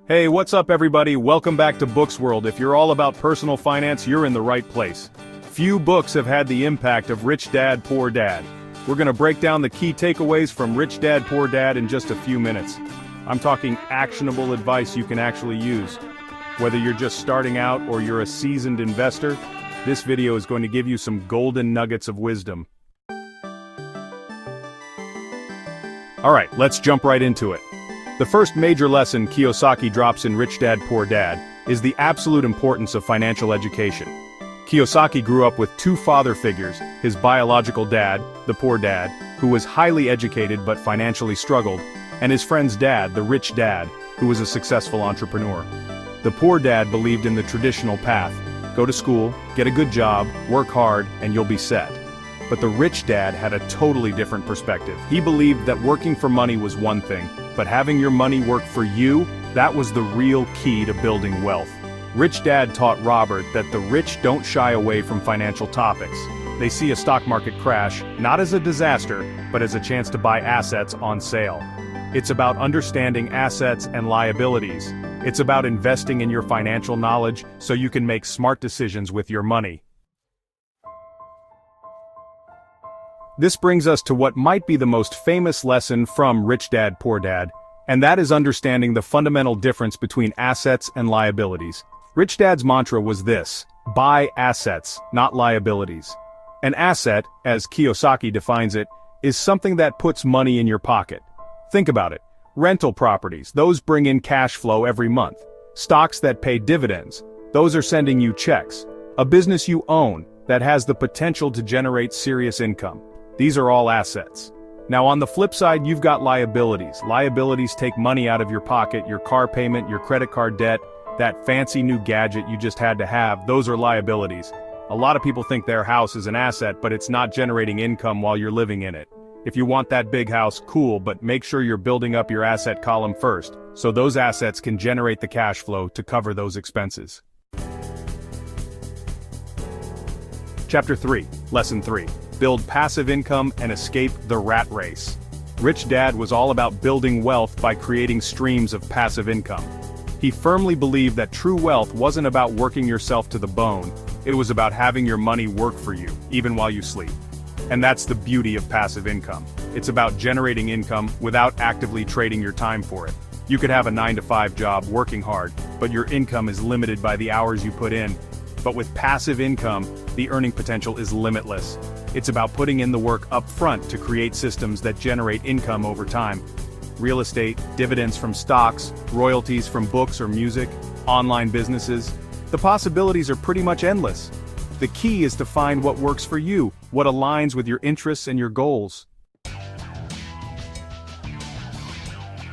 Hey, what's up everybody? Welcome back to Books World. If you're all about personal finance, you're in the right place. Few books have had the impact of Rich Dad, Poor Dad. We're gonna break down the key takeaways from Rich Dad, Poor Dad in just a few minutes. I'm talking actionable advice you can actually use. Whether you're just starting out or you're a seasoned investor, this video is going to give you some golden nuggets of wisdom. Alright, let's jump right into it. The first major lesson Kiyosaki drops in Rich Dad, Poor Dad is the absolute importance of financial education. Kiyosaki grew up with two father figures, his biological dad, the poor dad, who was highly educated but financially struggled, and his friend's dad, the rich dad, who was a successful entrepreneur. The poor dad believed in the traditional path: go to school, get a good job, work hard, and you'll be set. But the rich dad had a totally different perspective. He believed that working for money was one thing, but having your money work for you, that was the real key to building wealth. Rich Dad taught Robert that the rich don't shy away from financial topics. They see a stock market crash, not as a disaster, but as a chance to buy assets on sale. It's about understanding assets and liabilities. It's about investing in your financial knowledge so you can make smart decisions with your money. This brings us to what might be the most famous lesson from Rich Dad, Poor Dad, and that is understanding the fundamental difference between assets and liabilities. Rich Dad's mantra was this: buy assets, not liabilities. An asset, as Kiyosaki defines it, is something that puts money in your pocket. Think about it. Rental properties, those bring in cash flow every month. Stocks that pay dividends, those are sending you checks. A business you own, that has the potential to generate serious income. These are all assets. Now on the flip side, you've got liabilities. Liabilities take money out of your pocket, your car payment, your credit card debt, that fancy new gadget you just had to have, those are liabilities. A lot of people think their house is an asset, but it's not generating income while you're living in it. If you want that big house, cool, but make sure you're building up your asset column first, so those assets can generate the cash flow to cover those expenses. Chapter 3, Lesson 3. Build passive income and escape the rat race. Rich Dad was all about building wealth by creating streams of passive income. He firmly believed that true wealth wasn't about working yourself to the bone, it was about having your money work for you, even while you sleep. And that's the beauty of passive income. It's about generating income without actively trading your time for it. You could have a 9-to-5 job working hard, but your income is limited by the hours you put in. But with passive income, the earning potential is limitless. It's about putting in the work up front to create systems that generate income over time. Real estate, dividends from stocks, royalties from books or music, online businesses. The possibilities are pretty much endless. The key is to find what works for you, what aligns with your interests and your goals.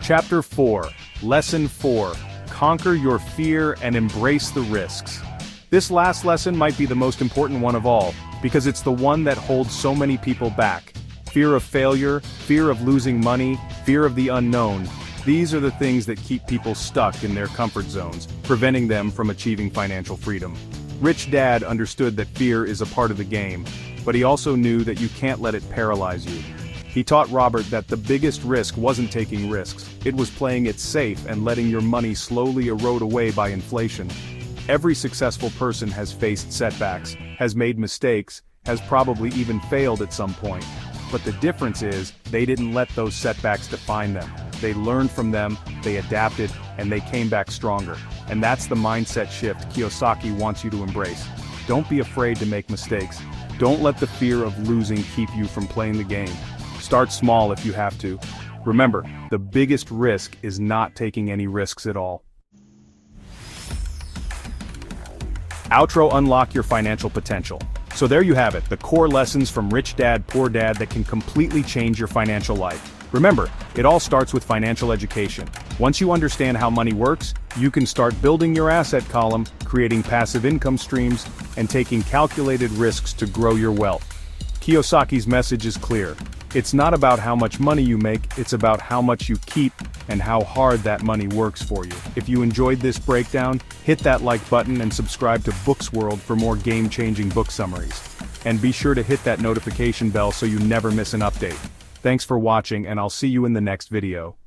Chapter 4, Lesson 4. Conquer your fear and embrace the risks. This last lesson might be the most important one of all, because it's the one that holds so many people back. Fear of failure, fear of losing money, fear of the unknown. These are the things that keep people stuck in their comfort zones, preventing them from achieving financial freedom. Rich Dad understood that fear is a part of the game, but he also knew that you can't let it paralyze you. He taught Robert that the biggest risk wasn't taking risks, it was playing it safe and letting your money slowly erode away by inflation. Every successful person has faced setbacks, has made mistakes, has probably even failed at some point. But the difference is, they didn't let those setbacks define them. They learned from them, they adapted, and they came back stronger. And that's the mindset shift Kiyosaki wants you to embrace. Don't be afraid to make mistakes. Don't let the fear of losing keep you from playing the game. Start small if you have to. Remember, the biggest risk is not taking any risks at all. Outro: unlock your financial potential. So there you have it, the core lessons from Rich Dad, Poor Dad that can completely change your financial life. Remember, it all starts with financial education. Once you understand how money works, you can start building your asset column, creating passive income streams, and taking calculated risks to grow your wealth. Kiyosaki's message is clear. It's not about how much money you make, it's about how much you keep and how hard that money works for you. If you enjoyed this breakdown, hit that like button and subscribe to Books World for more game-changing book summaries. And be sure to hit that notification bell so you never miss an update. Thanks for watching, and I'll see you in the next video.